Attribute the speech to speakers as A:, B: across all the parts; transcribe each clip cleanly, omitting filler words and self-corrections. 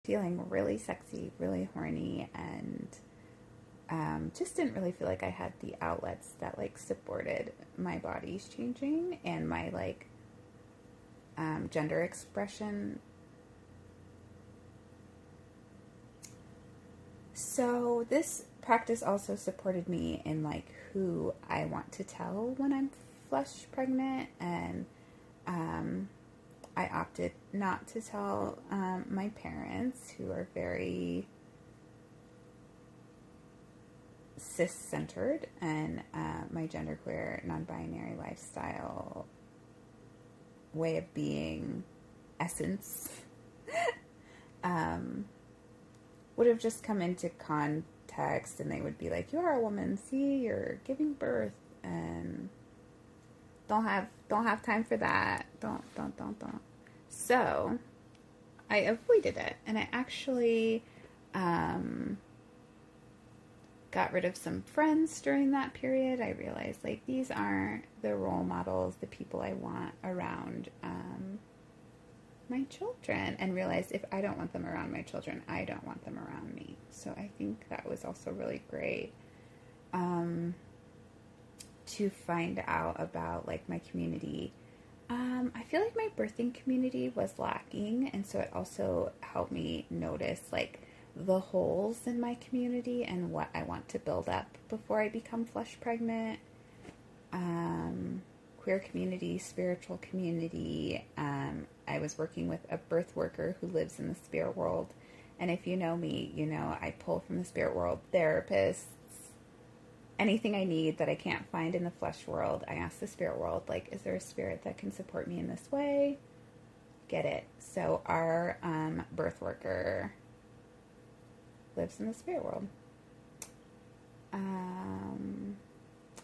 A: feeling really sexy, really horny, and just didn't really feel like I had the outlets that like supported my body's changing and my like gender expression. So this practice also supported me in like who I want to tell when I'm flush pregnant, and I opted not to tell my parents, who are very cis-centered, and my genderqueer, non-binary lifestyle way of being essence would have just come into context, and they would be like, "You're a woman. See, you're giving birth, and don't have time for that. Don't." So I avoided it, and I actually got rid of some friends during that period. I realized like these aren't the role models, the people I want around my children, and realized if I don't want them around my children, I don't want them around me. So I think that was also really great to find out about like my community. I feel like my birthing community was lacking, and so it also helped me notice like the holes in my community and what I want to build up before I become flush pregnant. Queer community, spiritual community. I was working with a birth worker who lives in the spirit world, and if you know me, you know I pull from the spirit world. Therapists, anything I need that I can't find in the flesh world, I ask the spirit world, like, is there a spirit that can support me in this way? Get it. So our birth worker lives in the spirit world.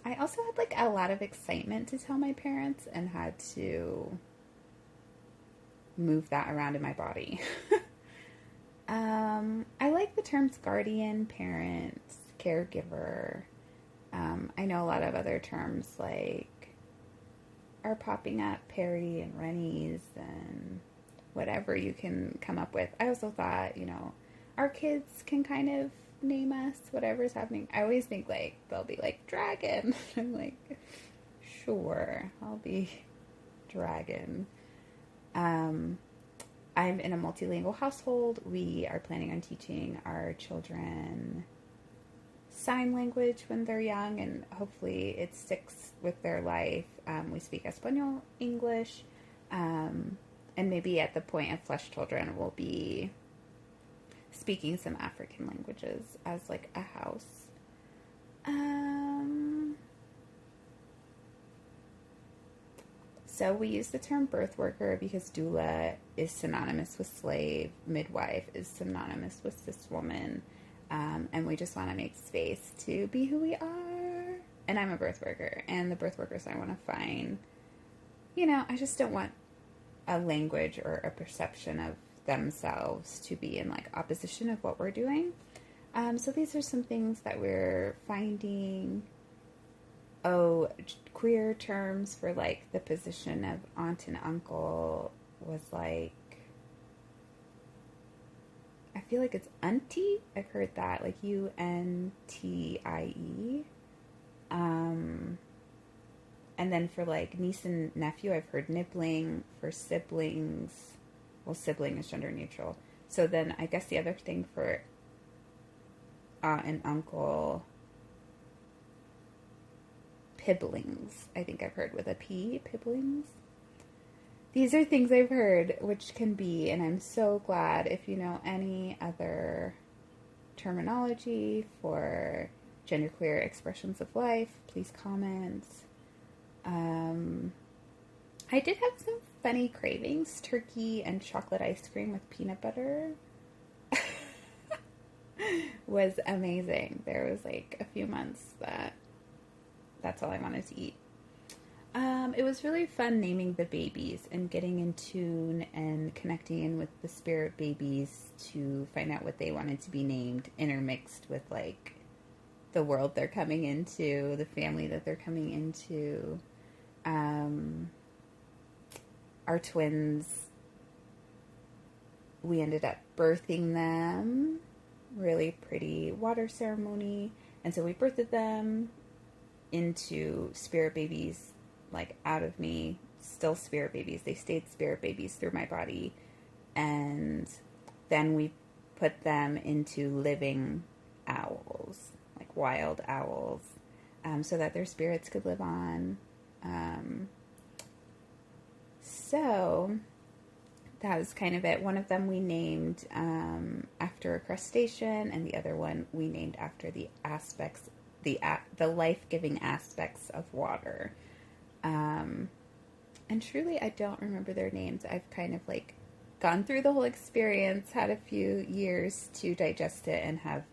A: I also had like a lot of excitement to tell my parents and had to move that around in my body. I like the terms guardian, parent, caregiver. I know a lot of other terms like are popping up, Perry and Rennies and whatever you can come up with. I also thought, you know, our kids can kind of name us, whatever's happening. I always think like they'll be like dragon. I'm like, sure, I'll be dragon. I'm in a multilingual household. We are planning on teaching our children sign language when they're young, and hopefully it sticks with their life. We speak Español, English, and maybe at the point of flesh children we'll be speaking some African languages as like a house. So we use the term birth worker because doula is synonymous with slave, midwife is synonymous with cis woman, and we just want to make space to be who we are. And I'm a birth worker, and the birth workers I want to find, you know, I just don't want a language or a perception of themselves to be in like opposition of what we're doing. So these are some things that we're finding. Oh, queer terms for like the position of aunt and uncle was like, I feel like it's auntie. I've heard that, like UNTIE. And then for like niece and nephew, I've heard nibbling. For siblings, well, sibling is gender neutral. So then I guess the other thing for aunt and uncle, piblings, I think I've heard with a P, piblings. These are things I've heard, which can be, and I'm so glad if you know any other terminology for genderqueer expressions of life, please comment. I did have some funny cravings, turkey and chocolate ice cream with peanut butter was amazing. There was like a few months that's all I wanted to eat. It was really fun naming the babies and getting in tune and connecting in with the spirit babies to find out what they wanted to be named, intermixed with like the world they're coming into, the family that they're coming into. Our twins we ended up birthing them, really pretty water ceremony. And so we birthed them into spirit babies, like out of me, still spirit babies. They stayed spirit babies through my body. And then we put them into living owls, like wild owls, so that their spirits could live on. So that was kind of it. One of them we named after a crustacean, and the other one we named after the aspects, the life-giving aspects of water. And truly, I don't remember their names. I've kind of like gone through the whole experience, had a few years to digest it, and have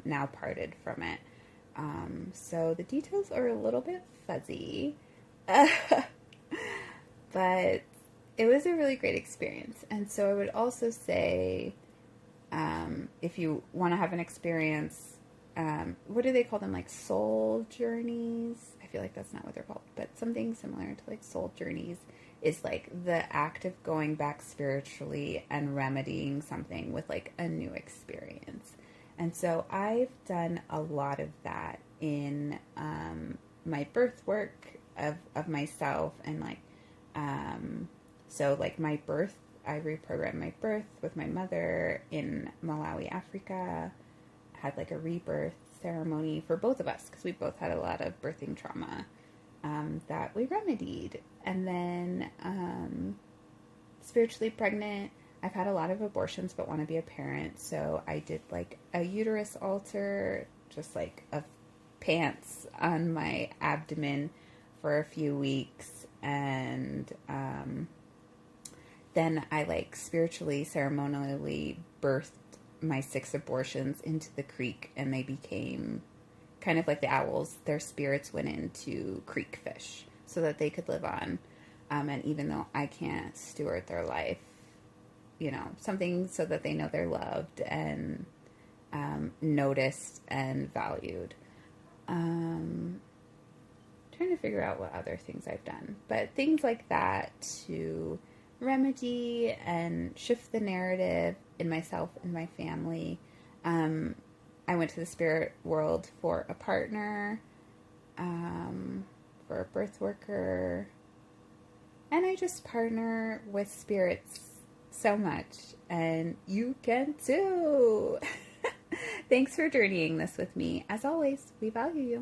A: now parted from it. So the details are a little bit fuzzy, but it was a really great experience. And so I would also say, if you want to have an experience, what do they call them? Like soul journeys? I feel like that's not what they're called, but something similar to like soul journeys is like the act of going back spiritually and remedying something with like a new experience. And so I've done a lot of that in my birth work of myself, and like, so like my birth, I reprogrammed my birth with my mother in Malawi, Africa. Had like a rebirth ceremony for both of us because we both had a lot of birthing trauma that we remedied. And then spiritually pregnant, I've had a lot of abortions but want to be a parent, so I did like a uterus altar, just like of pants on my abdomen for a few weeks, and then I like spiritually, ceremonially birthed my 6 abortions into the creek, and they became kind of like the owls. Their spirits went into creek fish so that they could live on. And even though I can't steward their life, you know, something so that they know they're loved and noticed and valued. Trying to figure out what other things I've done, but things like that to remedy and shift the narrative in myself and my family. I went to the spirit world for a partner, for a birth worker, and I just partner with spirits so much, and you can too. Thanks for journeying this with me. As always, we value you.